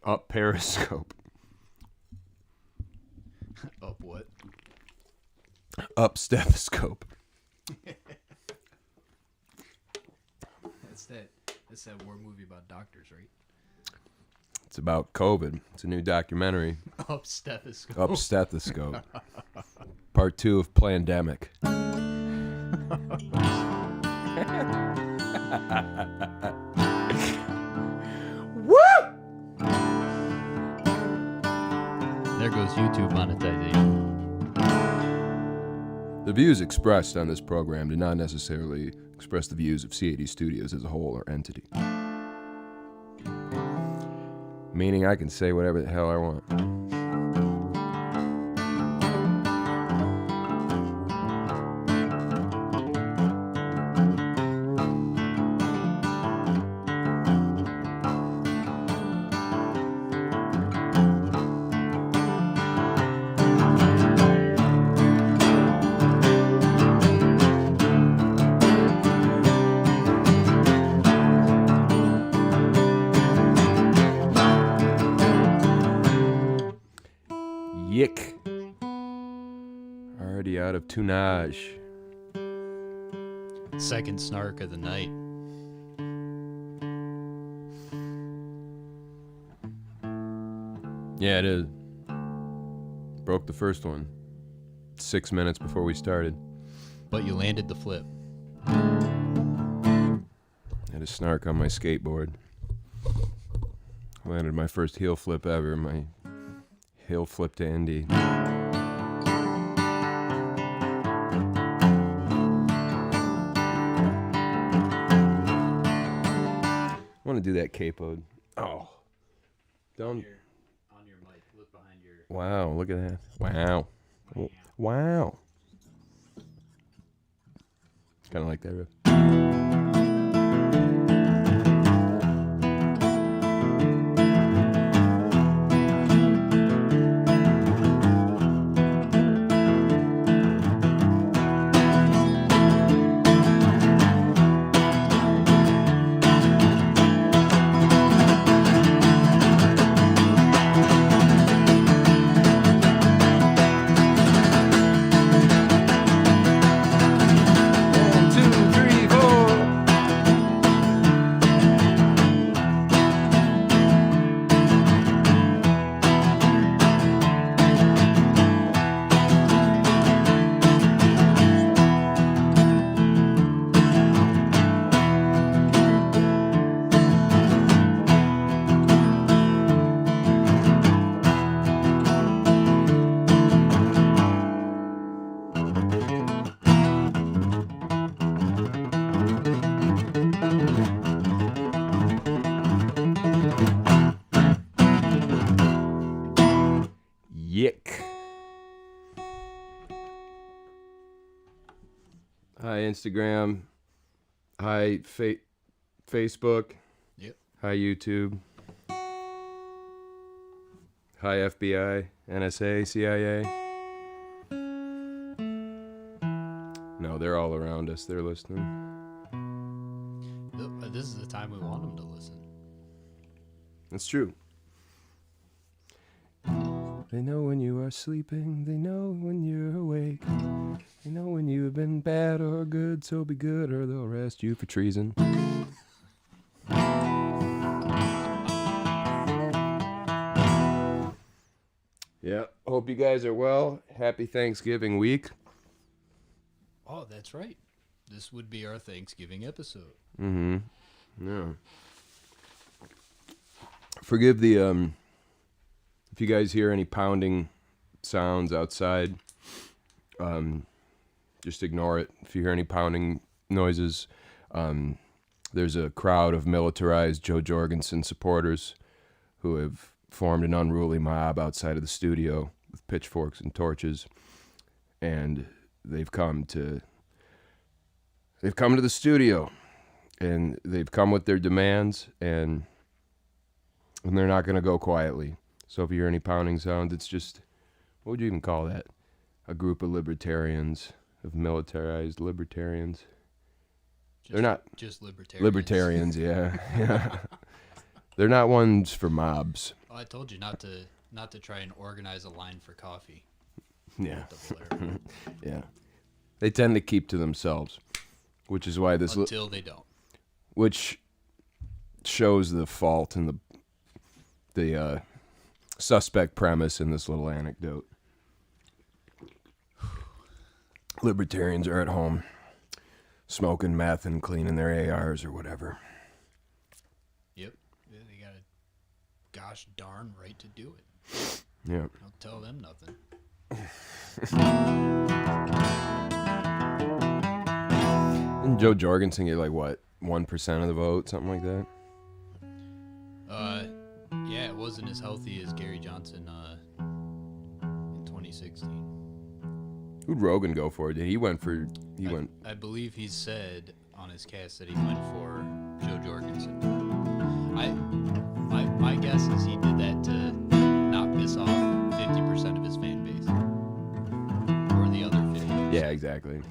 Up Periscope. Up what? Up Stethoscope. That's that war movie about doctors, right? It's about COVID. It's a new documentary. Up Stethoscope. Up Stethoscope. Part 2 of Plandemic. Woo! There goes YouTube monetization. The views expressed on this program do not necessarily express the views of CAD Studios as a whole or entity. Meaning I can say whatever the hell I want. Yick. Already out of tunage. Second snark of the night. Yeah, it is. Broke the first one 6 minutes before we started. But you landed the flip. Had a snark on my skateboard. Landed my first heel flip ever. My heel flip to Indy. I want to do that capoed. Oh. Don't. On your mic. Look behind your... Wow, look at that. Wow. Wow. Kind of like that riff. Yick. Hi, Instagram. Hi, Facebook. Yep. Hi, YouTube. Hi, FBI, NSA, CIA. No, they're all around us. They're listening. This is the time we want them to listen. That's true. They know when you are sleeping. They know when you're awake. They know when you have been bad or good, so be good or they'll arrest you for treason. Yeah, hope you guys are well. Happy Thanksgiving week. Oh, that's right. This would be our Thanksgiving episode. Mm-hmm. Yeah. Forgive the, if you guys hear any pounding sounds outside, just ignore it. If you hear any pounding noises, there's a crowd of militarized Joe Jorgensen supporters who have formed an unruly mob outside of the studio with pitchforks and torches, and they've come to the studio, and they've come with their demands, and they're not going to go quietly. So if you hear any pounding sounds, it's just, what would you even call that? A group of libertarians, of militarized libertarians. They're not just libertarians. Libertarians, yeah. Yeah. They're not ones for mobs. Oh, I told you not to try and organize a line for coffee. Yeah. With the Blair. Yeah. They tend to keep to themselves, which is why this Until they don't. which shows the fault in the suspect premise in this little anecdote. Libertarians are at home smoking meth and cleaning their ARs or whatever. Yep. Yeah, they got a gosh darn right to do it. Yeah. Don't tell them nothing. And Joe Jorgensen get like what, 1% of the vote, something like that? Yeah, it wasn't as healthy as Gary Johnson in 2016. Who'd Rogan go for? He went. I believe he said on his cast that he went for Joe Jorgensen. My guess is he did that to not piss off 50% of his fan base. Or the other 50%. Yeah, exactly.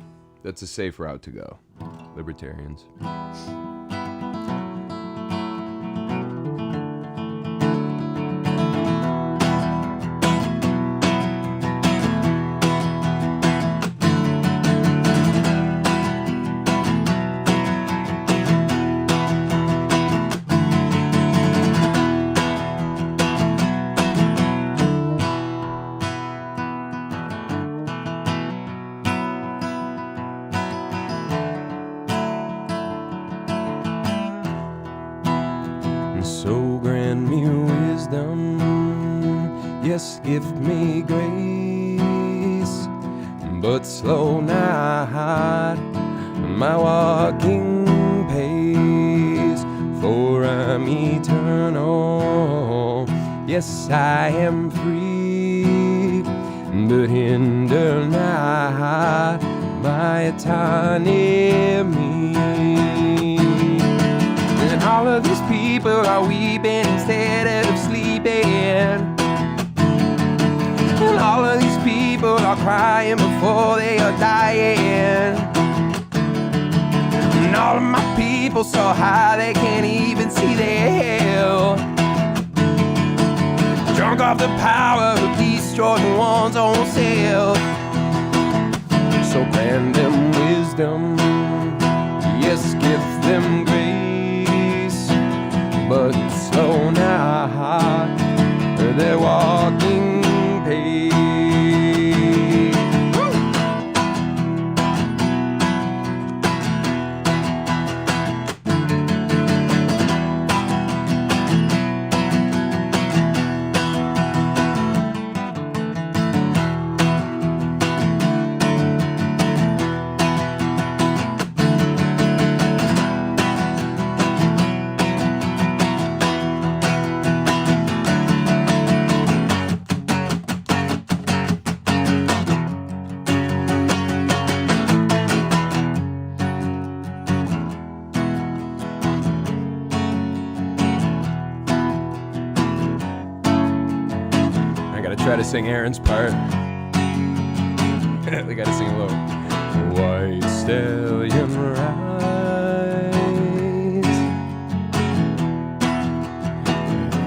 That's a safe route to go. Libertarians. So grant me wisdom, yes, gift me grace, but slow not my walking pace, for I'm eternal, yes, I am free, but hinder not my autonomy. And all of these people are weeping instead of sleeping. And all of these people are crying before they are dying. And all of my people so high they can't even see their hell. Drunk off the power of destroying one's own self. So grant them wisdom, yes, give them grace, but slow not their walking pace. Try to sing Aaron's part. They gotta sing a little. White stallion rides,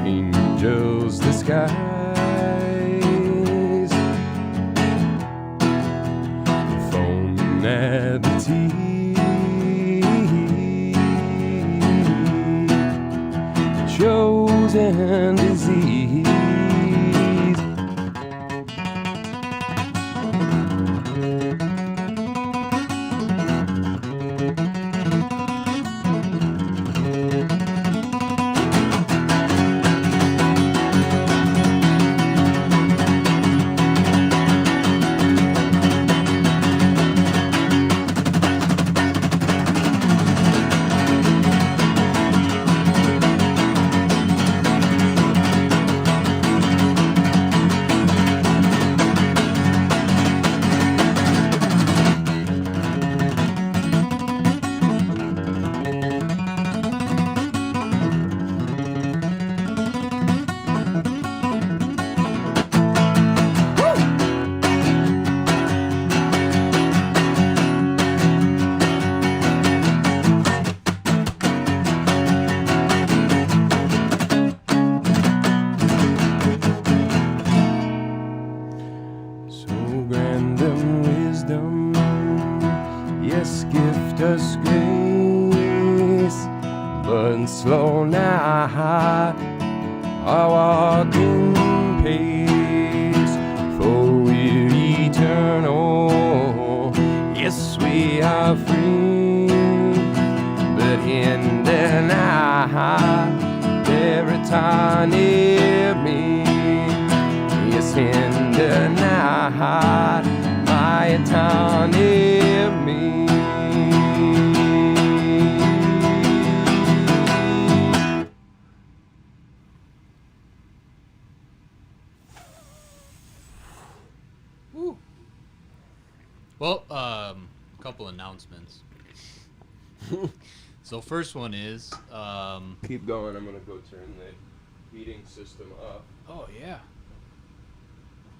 angels the skies, foam at the tea, chosen disease. night. I walk in peace, for we're eternal. Yes, we are free, but in the night, every time near me. Yes, in the night, my time near me. Well, a couple announcements. So first one is Keep going. I'm gonna go turn the heating system up. oh yeah,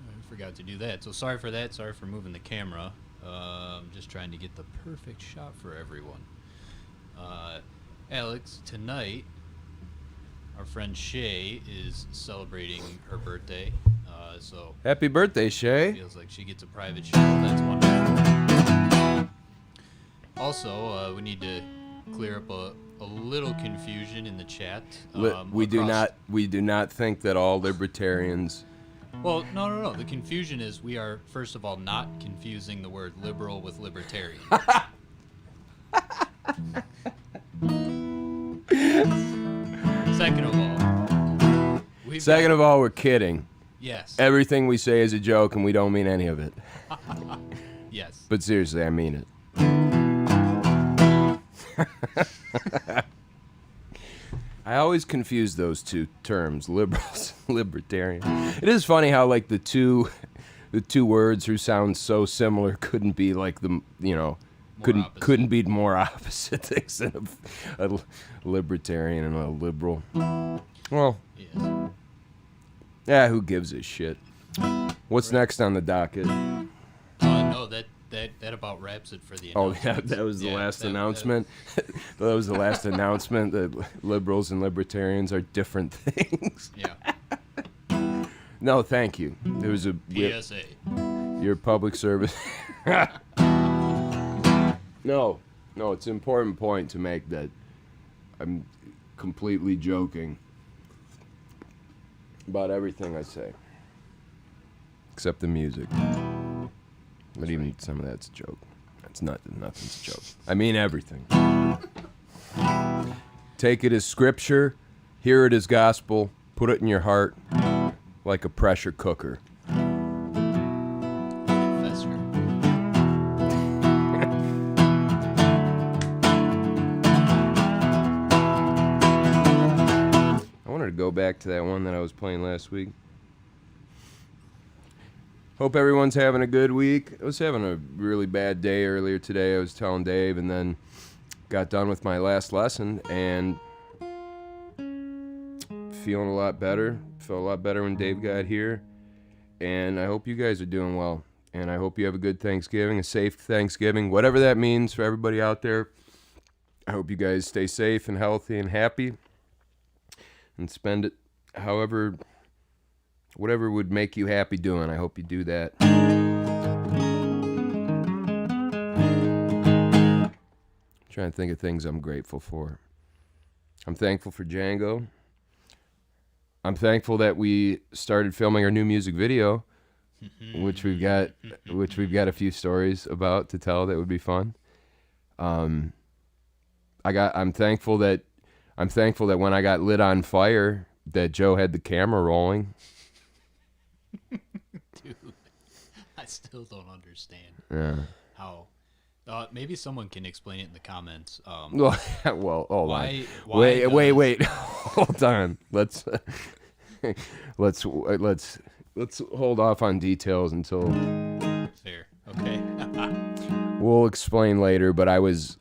I forgot to do that. So sorry for that. Sorry for moving the camera. Just trying to get the perfect shot for everyone. Alex, tonight our friend Shay is celebrating her birthday. So Happy birthday, Shay. feels like she gets a private show. That's wonderful. Also, we need to clear up a little confusion in the chat. We do across- not think that all libertarians. Well, no. The confusion is we are, first of all, not confusing the word liberal with libertarian. Second of all, Second of all, we're kidding. yes, Everything we say is a joke, and we don't mean any of it. yes. But seriously, I mean it. I always confuse those two terms, liberals, libertarian. It is funny how like the two words who sound so similar couldn't be like couldn't be more opposite things than a libertarian and a liberal. Well, Yes. yeah, who gives a shit? What's next on the docket? No, that about wraps it for the Oh, yeah, announcements. that was the Yeah, last that- announcement. That was the last announcement that liberals and libertarians are different things. Yeah. No, thank you. It was PSA. your public service. No, it's an important point to make that I'm completely joking about everything I say, except the music. But even some of that's a joke. That's nothing's a joke. I mean everything. Take it as scripture, hear it as gospel, put it in your heart like a pressure cooker. Fester. I wanted to go back to that one that I was playing last week. Hope everyone's having a good week. I was having a really bad day earlier today. I was telling Dave, and then got done with my last lesson and feeling a lot better. Felt a lot better when Dave got here. And I hope you guys are doing well. And I hope you have a good Thanksgiving, a safe Thanksgiving, whatever that means for everybody out there. I hope you guys stay safe and healthy and happy and spend it whatever would make you happy doing. I hope you do that. Trying to think of things I'm grateful for. I'm thankful for Django. I'm thankful that we started filming our new music video, which we've got a few stories about to tell that would be fun. I'm thankful that when I got lit on fire, that Joe had the camera rolling. Dude, I still don't understand Yeah. how. Maybe someone can explain it in the comments. Well, hold Why- on. why Wait. does- Hold on. Let's hold off on details until Fair. Okay. we'll explain later. But I was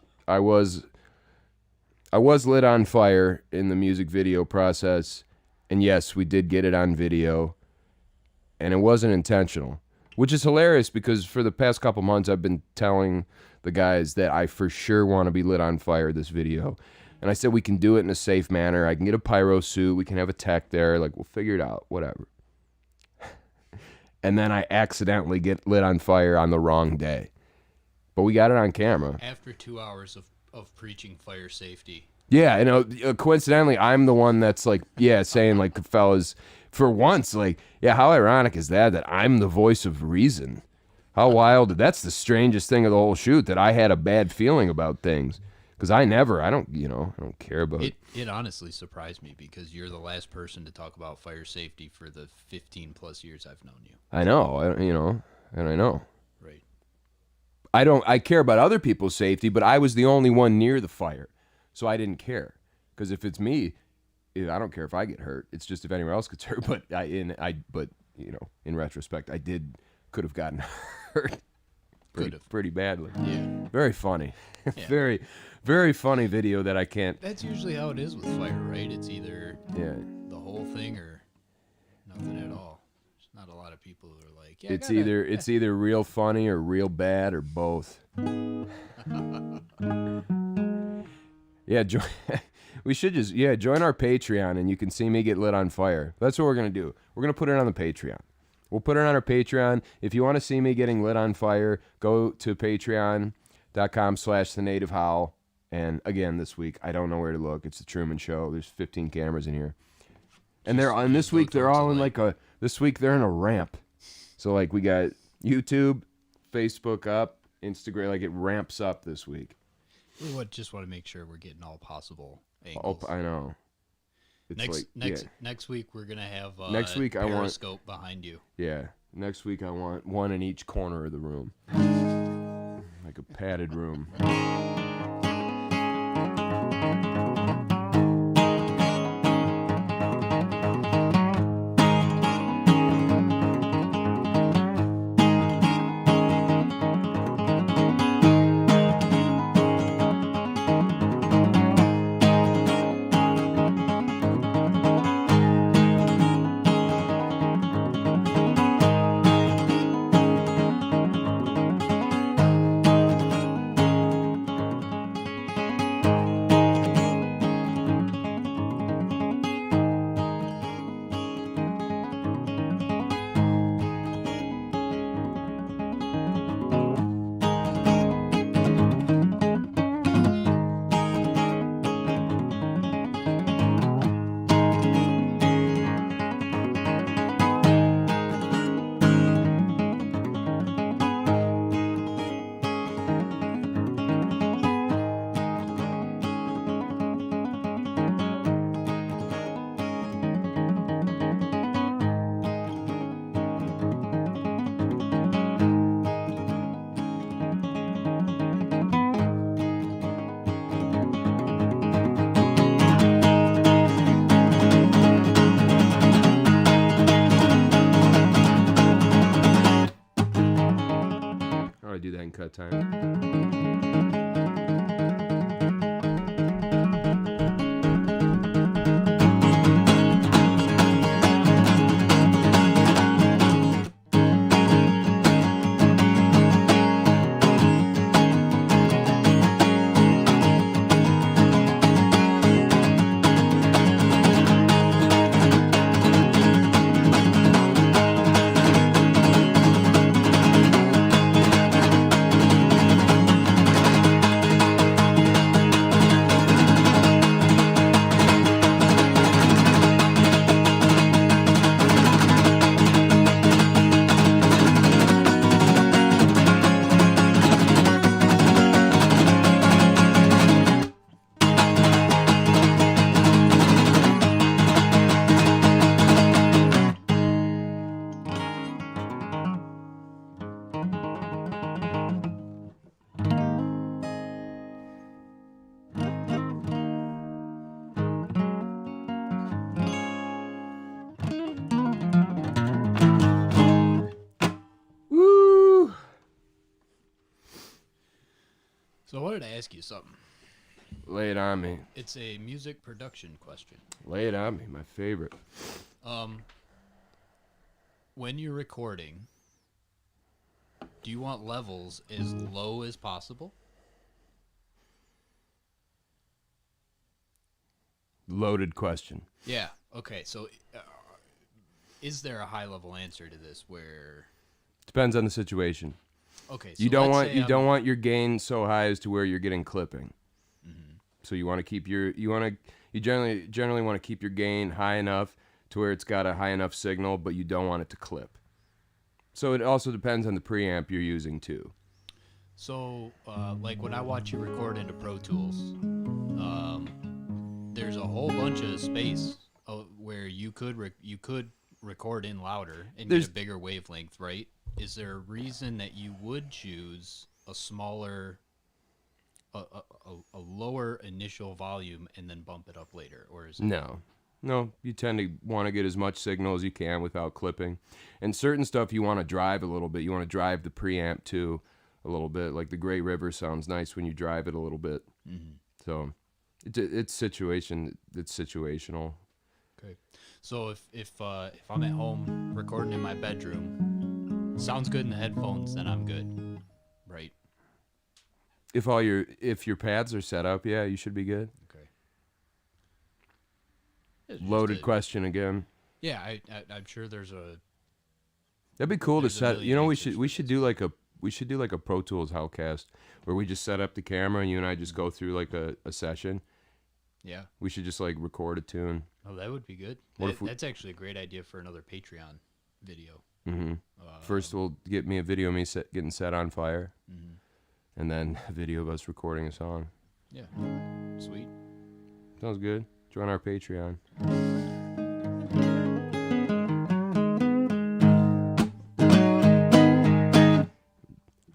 lit on fire in the music video process, and yes, we did get it on video, and it wasn't intentional, which is hilarious because for the past couple months I've been telling the guys that I for sure want to be lit on fire this video. And I said we can do it in a safe manner. I can get a pyro suit. We can have a tech there. Like, we'll figure it out. Whatever. And then I accidentally get lit on fire on the wrong day. But we got it on camera. After 2 hours of preaching fire safety, Yeah, you know, coincidentally, I'm the one that's like, yeah, saying like, fellas, for once, like, yeah, how ironic is that I'm the voice of reason? How wild. That's the strangest thing of the whole shoot, that I had a bad feeling about things. Because I don't care about it. It honestly surprised me because you're the last person to talk about fire safety for the 15 plus years I've known you. I know, and I know. Right. I care about other people's safety, but I was the only one near the fire. So I didn't care. Because if it's me, I don't care if I get hurt. It's just if anyone else gets hurt. But in retrospect, could have gotten hurt pretty badly. Yeah. Very funny. Yeah. Very, very funny video that I can't. That's usually how it is with fire, right? It's either the whole thing or nothing at all. There's not a lot of people who are like, yeah. It's either real funny or real bad or both. Yeah, we should just join our Patreon and you can see me get lit on fire. That's what we're gonna do. We're gonna put it on the Patreon. We'll put it on our Patreon. If you want to see me getting lit on fire, go to patreon.com/thenativehowl. And again, this week, I don't know where to look. It's the Truman Show. There's 15 cameras in here. And this week they're all in this week they're in a ramp. So like we got YouTube, Facebook up, Instagram, like it ramps up this week. We just want to make sure we're getting all possible angles. I know. Next week we're gonna have next week Periscope behind you. Yeah. Next week I want one in each corner of the room. Like a padded room. Do that in cut time. So I wanted to ask you something. Lay it on me. It's a music production question. Lay it on me, my favorite. When you're recording, do you want levels as low as possible? Loaded question. Yeah. Okay. So, is there a high level answer to this where? Depends on the situation. Okay. So You don't want your gain so high as to where you're getting clipping. Mm-hmm. So you want to keep you generally want to keep your gain high enough to where it's got a high enough signal, but you don't want it to clip. So it also depends on the preamp you're using too. So, like when I watch you record into Pro Tools, there's a whole bunch of space where you could record in louder and get a bigger wavelength, right? Is there a reason that you would choose a smaller, a lower initial volume and then bump it up later, or is it? No, you tend to want to get as much signal as you can without clipping. And certain stuff you want to drive a little bit. You want to drive the preamp too a little bit. Like the Great River sounds nice when you drive it a little bit. Mm-hmm. So it's situational. Okay. So if I'm at home recording in my bedroom, sounds good in the headphones, then I'm good, right? If your pads are set up, yeah, you should be good. Okay. Loaded question again. Yeah, I'm sure there's a. That'd be cool to set. You know, we should do like a Pro Tools Hellcast where we just set up the camera and you and I just go through like a session. Yeah. We should just like record a tune. Oh, that would be good. That's actually a great idea for another Patreon video. Mm-hmm. First, we'll get me a video of me getting set on fire, and then a video of us recording a song. Yeah. Sweet. Sounds good. Join our Patreon.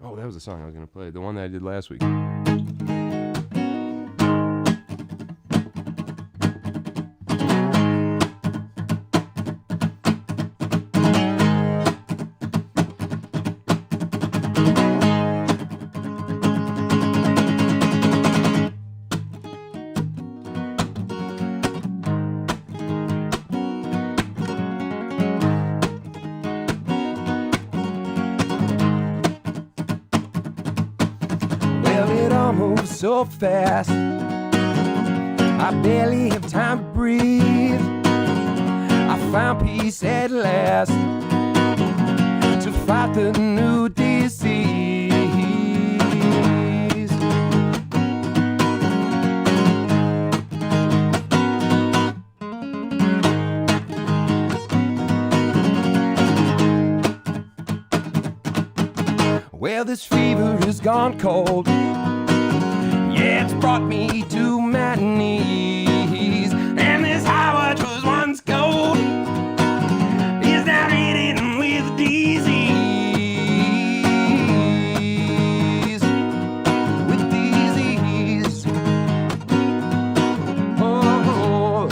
Oh, that was the song I was going to play. The one that I did last week. So fast, I barely have time to breathe. I found peace at last to fight the new disease. Well, this fever has gone cold. Yeah, it's brought me to my knees. And this high which was once gold is now ridden with disease. With disease. Oh.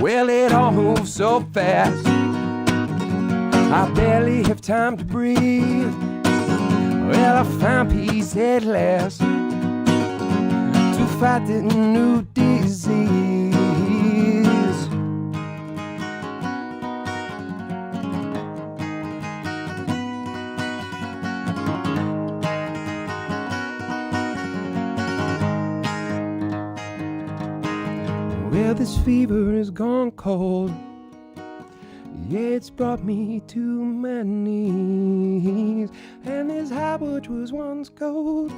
Well, it all moves so fast, I barely have time to breathe. Well, I found peace at last to fight the new disease. Well, this fever has gone cold. Yeah, it's brought me to my knees. And this heart which was once gold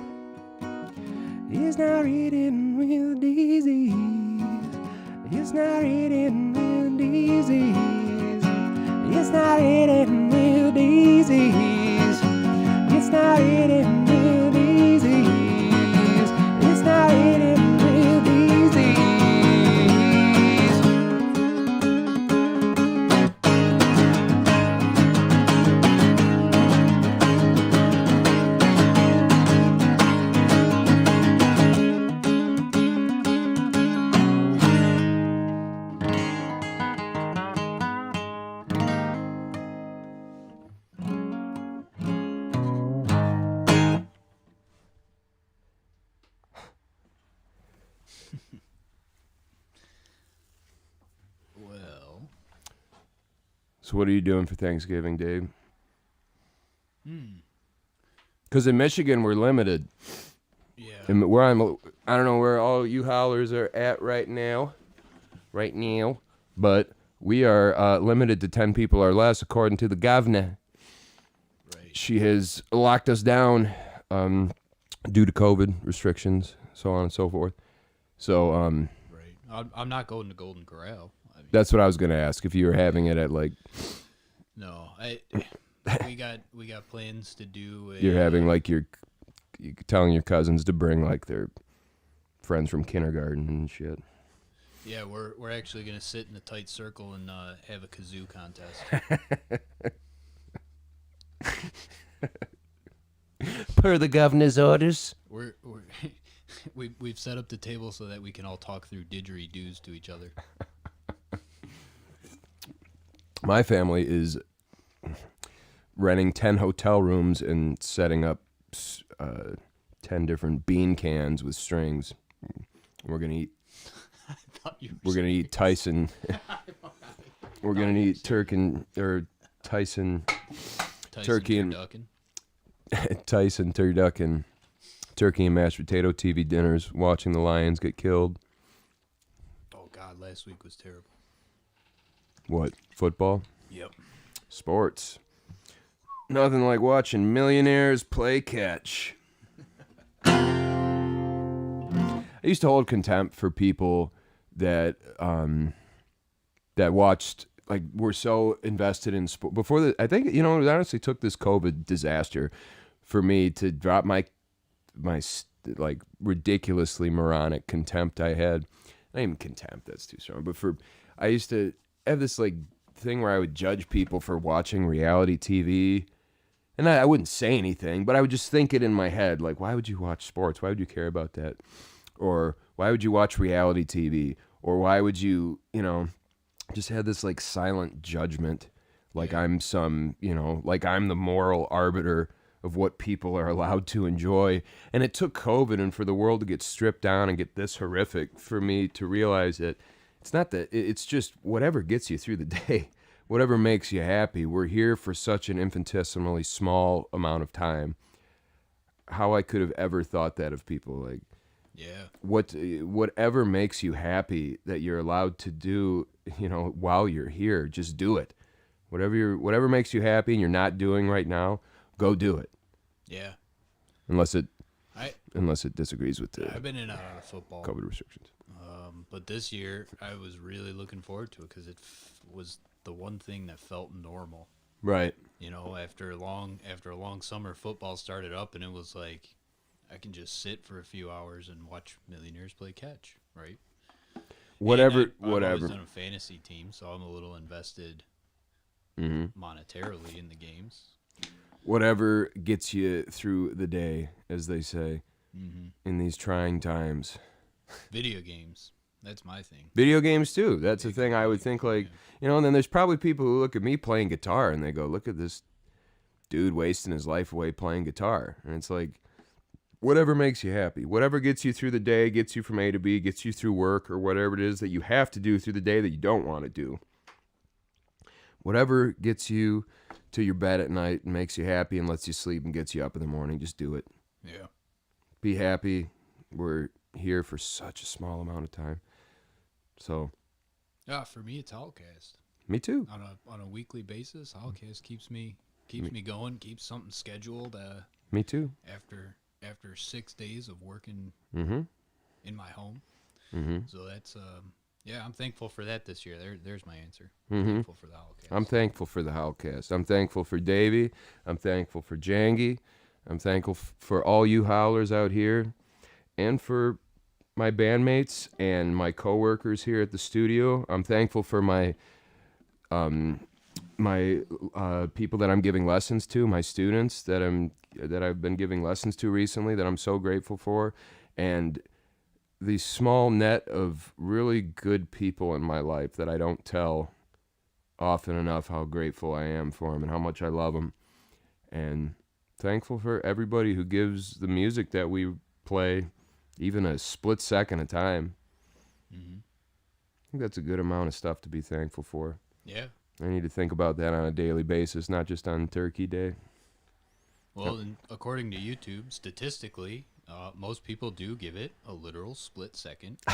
is now ridden with disease. It's now ridden with disease. It's now ridden with disease. It's now ridden with disease. It's now ridden with disease. So what are you doing for Thanksgiving, Dave? Hmm. Because in Michigan, we're limited. Yeah. And where I don't know where all you hollers are at right now. But we are limited to 10 people or less, according to the governor. Right. She has locked us down due to COVID restrictions, so on and so forth. So Right. I'm not going to Golden Corral. I mean, that's what I was going to ask, if you were having it at, like... No, we got plans to do. You're having, like, you're telling your cousins to bring, like, their friends from kindergarten and shit. Yeah, we're actually gonna sit in a tight circle and have a kazoo contest. Per the governor's orders. We've set up the table so that we can all talk through didgeridoos to each other. My family is renting 10 hotel rooms and setting up 10 different bean cans with strings. We're gonna eat. We're gonna eat Tyson. We're gonna eat Tyson turkey and Tyson turducken, turkey and mashed potato TV dinners, watching the Lions get killed. Oh God, last week was terrible. What, football? Yep. Sports. Nothing like watching millionaires play catch. I used to hold contempt for people that that watched, like, were so invested in sport. Before I think, it honestly took this COVID disaster for me to drop my like ridiculously moronic contempt I had. Not even contempt, that's too strong. But I used to have this, like, thing where I would judge people for watching reality TV. And I wouldn't say anything, but I would just think it in my head, like, why would you watch sports? Why would you care about that? Or why would you watch reality TV? Or why would you, just had this, like, silent judgment, like I'm some, like I'm the moral arbiter of what people are allowed to enjoy. And it took COVID and for the world to get stripped down and get this horrific for me to realize that it's not that, it's just whatever gets you through the day. Whatever makes you happy. We're here for such an infinitesimally small amount of time. How I could have ever thought that of people, like, yeah, whatever makes you happy that you're allowed to do, while you're here, just do it. Whatever makes you happy and you're not doing right now, go do it. Yeah. Unless it disagrees with the I've been in and out of football COVID restrictions. But this year I was really looking forward to it because it was the one thing that felt normal. Right. After a long summer, football started up, and it was like I can just sit for a few hours and watch millionaires play catch, right? Whatever. I've always done a fantasy team, so I'm a little invested monetarily in the games. Whatever gets you through the day, as they say, in these trying times. Video games. That's my thing. Video games, too. That's the thing I would think, like, and then there's probably people who look at me playing guitar and they go, look at this dude wasting his life away playing guitar. And it's like, whatever makes you happy, whatever gets you through the day, gets you from A to B, gets you through work or whatever it is that you have to do through the day that you don't want to do. Whatever gets you to your bed at night and makes you happy and lets you sleep and gets you up in the morning, just do it. Yeah. Be happy. We're here for such a small amount of time. So. Yeah, for me, it's Howlcast. Me too. On a weekly basis, Howlcast keeps me going, keeps something scheduled. Me too. After 6 days of working in my home. So that's I'm thankful for that this year. There's my answer. I'm thankful for the Howlcast. I'm thankful for the Howlcast. I'm thankful for Davey. I'm thankful for Jangy. I'm thankful for all you howlers out here, and for my bandmates and my coworkers here at the studio. I'm thankful for my people that I'm giving lessons to, my students that I've been giving lessons to recently, that I'm so grateful for, and the small net of really good people in my life that I don't tell often enough how grateful I am for them and how much I love them. And thankful for everybody who gives the music that we play even a split second of time. I think that's a good amount of stuff to be thankful for. Yeah. I need to think about that on a daily basis, not just on Turkey Day. Well, and according to YouTube, statistically, most people do give it a literal split second. So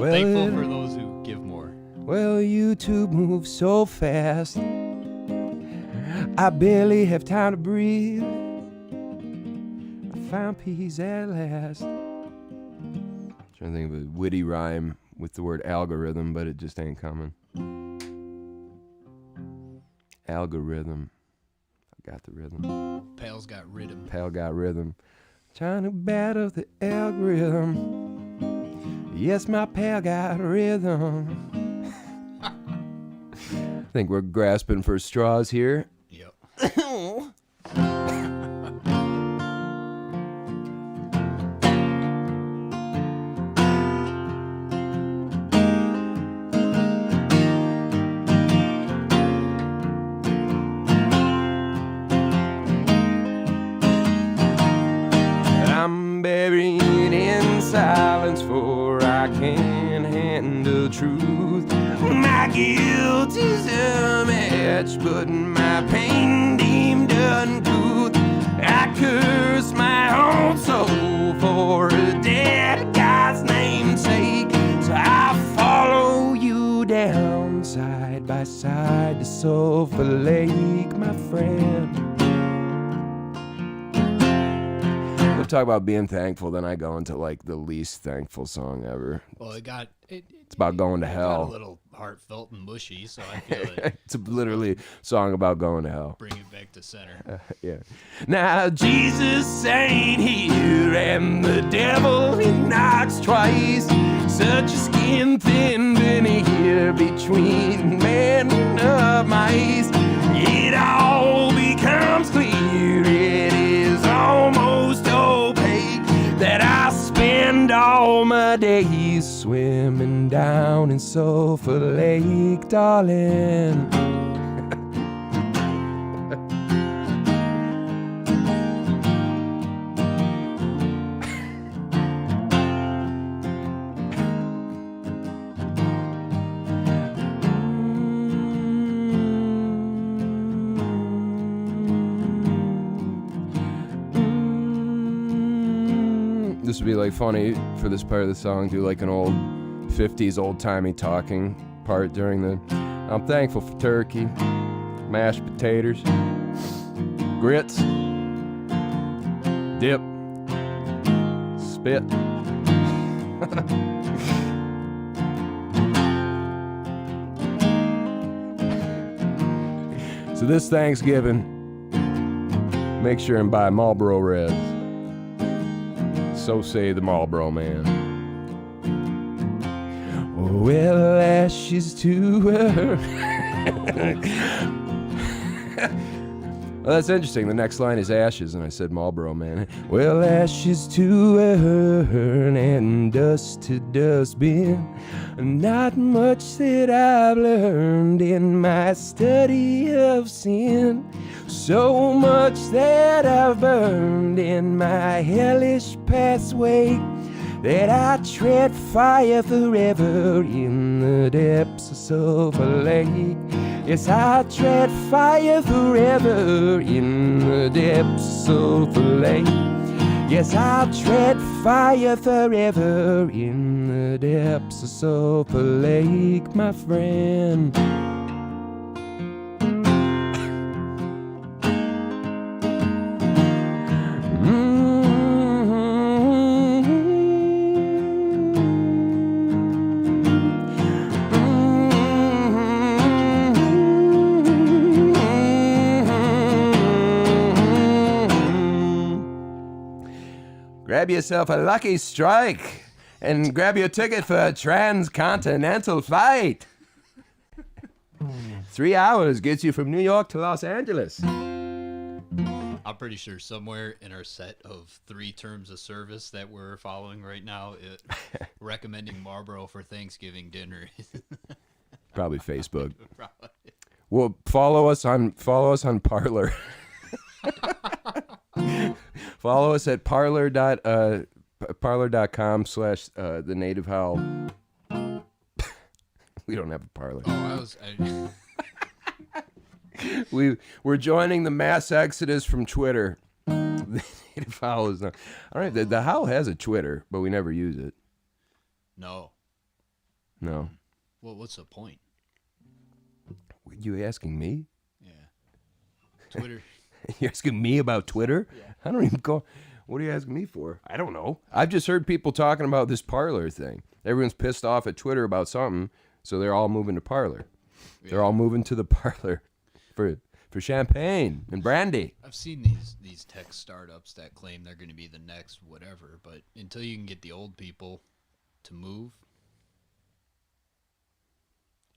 thankful for those who give more. Well, YouTube moves so fast, I barely have time to breathe. I found peace at last. Trying to think of a witty rhyme with the word algorithm, but it just ain't coming. Algorithm. I got the rhythm. Pal's got rhythm. Pal got rhythm. Trying to battle the algorithm. Yes, my pal got rhythm. I think we're grasping for straws here. Yep. I'm buried in silence, for I can't handle truth. My guilt is unmatched, but my pain deemed uncouth. I curse my own soul for a dead God's namesake. So I follow you down side by side to Sulphur Lake, my friend. We'll talk about being thankful, then I go into like the least thankful song ever. Well, It's about going to got hell. a little heartfelt and mushy, so I feel it. It's literally a song about going to hell. Bring it back to center. Yeah. Now Jesus ain't here, and the devil he knocks twice. Such a skin thin veneer between man and mice. It all becomes clear. It is almost opaque that I spend all my days swimming down in Sulphur Lake, darling. This would be like funny for this part of the song, do like an old 50s old-timey talking part during the I'm thankful for turkey, mashed potatoes, grits, dip, spit. So this Thanksgiving, make sure and buy Marlboro Reds. So say the Marlboro man. Well, ashes to her. Well, that's interesting. The next line is ashes, and I said Marlboro man. Well, ashes to urn and dust to dustbin. Not much that I've learned in my study of sin. So much that I've burned in my hellish pathway, that I tread fire forever in the depths of Sulphur Lake. Yes, I tread fire forever in the depths of Sulphur Lake. Yes, I'll tread fire forever in the depths of Sulphur Lake, my friend. Grab yourself a lucky strike and grab your ticket for a transcontinental flight. 3 hours gets you from New York to Los Angeles. I'm pretty sure somewhere in our set of 3 terms of service that we're following right now, recommending Marlboro for Thanksgiving dinner. Probably Facebook. Probably. Well, follow us on Parler. Follow us at parler. Parlor.com/ the native howl. We don't have a parlor. Oh, We're joining the mass exodus from Twitter. The native howl is not. All right, the howl has a Twitter, but we never use it. No. Well, what's the point? You asking me? Yeah. Twitter. You asking me about Twitter? Yeah. I don't even go. What are you asking me for? I don't know. I've just heard people talking about this Parlor thing. Everyone's pissed off at Twitter about something, so they're all moving to Parlor. Yeah. They're all moving to the Parlor for champagne and brandy. I've seen these tech startups that claim they're going to be the next whatever, but until you can get the old people to move,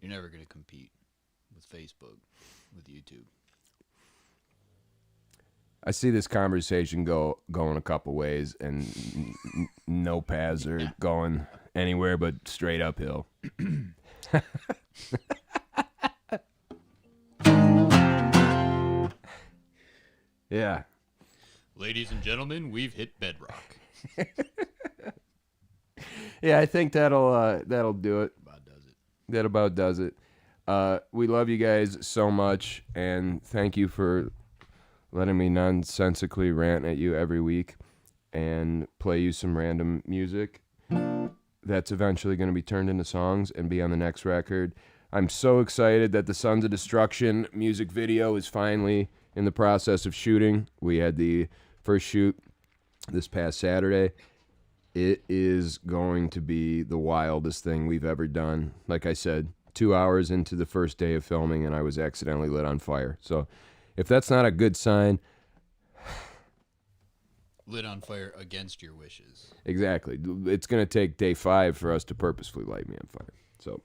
you're never going to compete with Facebook, with YouTube. I see this conversation going a couple ways, and no paths are going anywhere but straight uphill. Yeah. Ladies and gentlemen, we've hit bedrock. Yeah, I think that'll do it. About does it. That about does it. We love you guys so much, and thank you for letting me nonsensically rant at you every week and play you some random music that's eventually going to be turned into songs and be on the next record. I'm so excited that the Sons of Destruction music video is finally in the process of shooting. We had the first shoot this past Saturday. It is going to be the wildest thing we've ever done. Like I said, 2 hours into the first day of filming, and I was accidentally lit on fire. So if that's not a good sign... Lit on fire against your wishes. Exactly. It's going to take day 5 for us to purposefully light me on fire. So,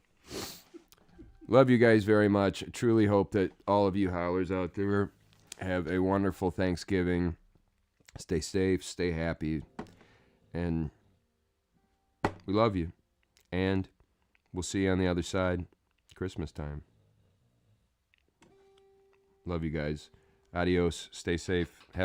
love you guys very much. I truly hope that all of you howlers out there have a wonderful Thanksgiving. Stay safe, stay happy, and we love you. And we'll see you on the other side, Christmas time. Love you guys. Adios. Stay safe.